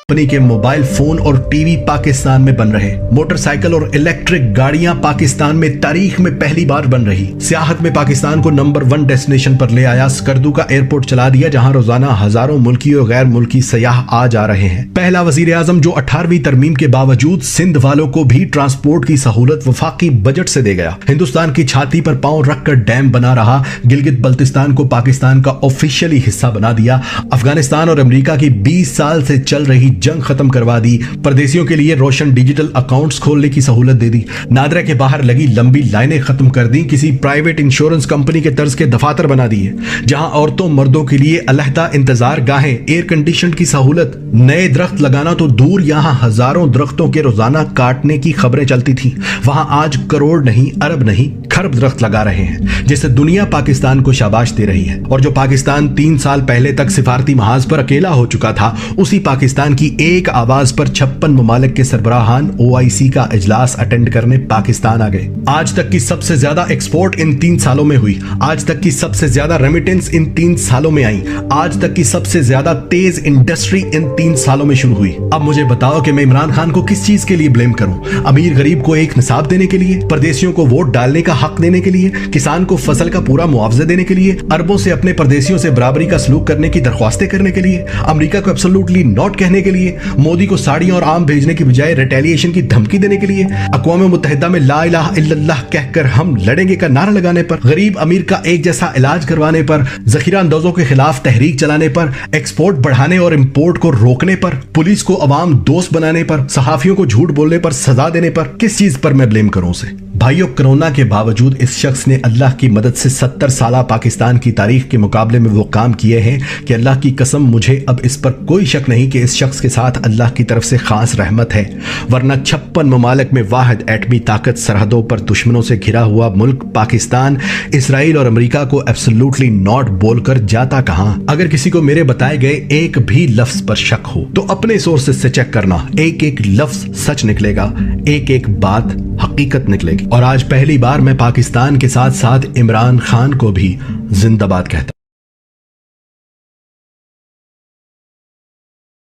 Company के mobile phone और TV Pakistan में बन रहे, मोटरसाइकिल और इलेक्ट्रिक गाड़ियां पाकिस्तान में तारीख में पहली बार बन रही, सियाहत में पाकिस्तान को नंबर 1 डेस्टिनेशन पर ले आया, स्कर्दू का एयरपोर्ट चला दिया जहां रोजाना हजारों मुल्की और गैर मुल्की सयाह आ जा रहे हैं। पहला वजीर आजम जो 18वीं तरमीम के बावजूद सिंध वालों को भी ट्रांसपोर्ट की सहूलत वफाकी बजट से दे गया। हिंदुस्तान की छाती पर पांव रखकर डैम बना रहा, गिलगित बल्तिस्तान को पाकिस्तान का ऑफिशियली हिस्सा बना दिया, अफगानिस्तान और अमेरिका की 20 साल से चल रही जंग खत्म करवा दी, परदेशियों के लिए रोशन डिजिटल अकाउंट्स खोलने की सहूलत दे दी, नादरा के बाहर लगी लंबी लाइनें खत्म कर दी, किसी प्राइवेट इंश्योरेंस कंपनी के तर्ज के दफातर बना दिए, जहां औरतों मर्दों के लिए अलहदा इंतजार गाहें, एयर कंडीशन की सहूलत, नए दरख्त लगाना तो दूर यहां हजारों दरख्तों के रोजाना काटने की खबरें चलती थी, वहां आज करोड़ नहीं, अरब नहीं, खरब दरख्त लगा रहे हैं, जिससे दुनिया पाकिस्तान को शाबाश दे रही है। और जो पाकिस्तान 3 साल पहले तक सिफारती महाज पर अकेला हो चुका था, उसी पाकिस्तान की एक आवाज पर 56 ममालिक के सरबराहान OIC का इजलास अटेंड करने पाकिस्तान आ गए। आज तक की सबसे ज्यादा एक्सपोर्ट इन 3 सालों में हुई, आज तक की सबसे ज्यादा रेमिटेंस इन 3 सालों में आई, आज तक की सबसे ज्यादा तेज इंडस्ट्री इन 3 सालों में शुरू हुई। अब मुझे बताओ कि मैं इमरान खान को किस चीज के लिए ब्लेम करूं? अमीर गरीब को एक निसाब देने के लिए, परदेशियों को वोट डालने का हक देने के लिए, किसान को फसल का पूरा मुआवजा देने के लिए, अरबों से अपने परदेशियों से बराबरी का सलूक करने की दरख्वास्तें करने के लिए, अमेरिका को एब्सोल्युटली नॉट कहने के लिए, मोदी को साड़ियां और आम भेजने की बजाय रिटेलिएशन की धमकी देने के लिए, अक़वाम मुत्तहिदा में ला इलाहा इल्लल्लाह कहकर हम लड़ेंगे का नारा लगाने पर, गरीब अमीर का एक जैसा इलाज करवाने पर, जखीरा अंदाजों के खिलाफ तहरीक चलाने पर, एक्सपोर्ट बढ़ाने और इंपोर्ट को रोकने पर, पुलिस को अवाम दोस्त बनाने पर, सहाफियों को झूठ बोलने पर सजा देने पर, किस चीज पर मैं ब्लेम करूं उसे? भाइयों, कोरोना के बावजूद इस शख्स ने अल्लाह की मदद से 70 साल पाकिस्तान की तारीख के मुकाबले में वो काम किए हैं कि अल्लाह की कसम मुझे अब इस पर कोई शक नहीं कि इस शख्स के साथ अल्लाह की तरफ से खास रहमत है, वरना 56 ममालिक में वाहिद एटमी ताकत, सरहदों पर दुश्मनों से घिरा हुआ मुल्क पाकिस्तान इसराइल और अमेरिका को एब्सोल्युटली नॉट बोलकर जाता कहां? अगर किसी को मेरे बताए गए एक भी लफ्ज पर शक हो तो अपने सोर्सेस से चेक करना, एक एक लफ्ज सच निकलेगा, एक एक बात हकीकत निकलेगी। और आज पहली बार मैं पाकिस्तान के साथ साथ इमरान खान को भी जिंदाबाद कहता हूं।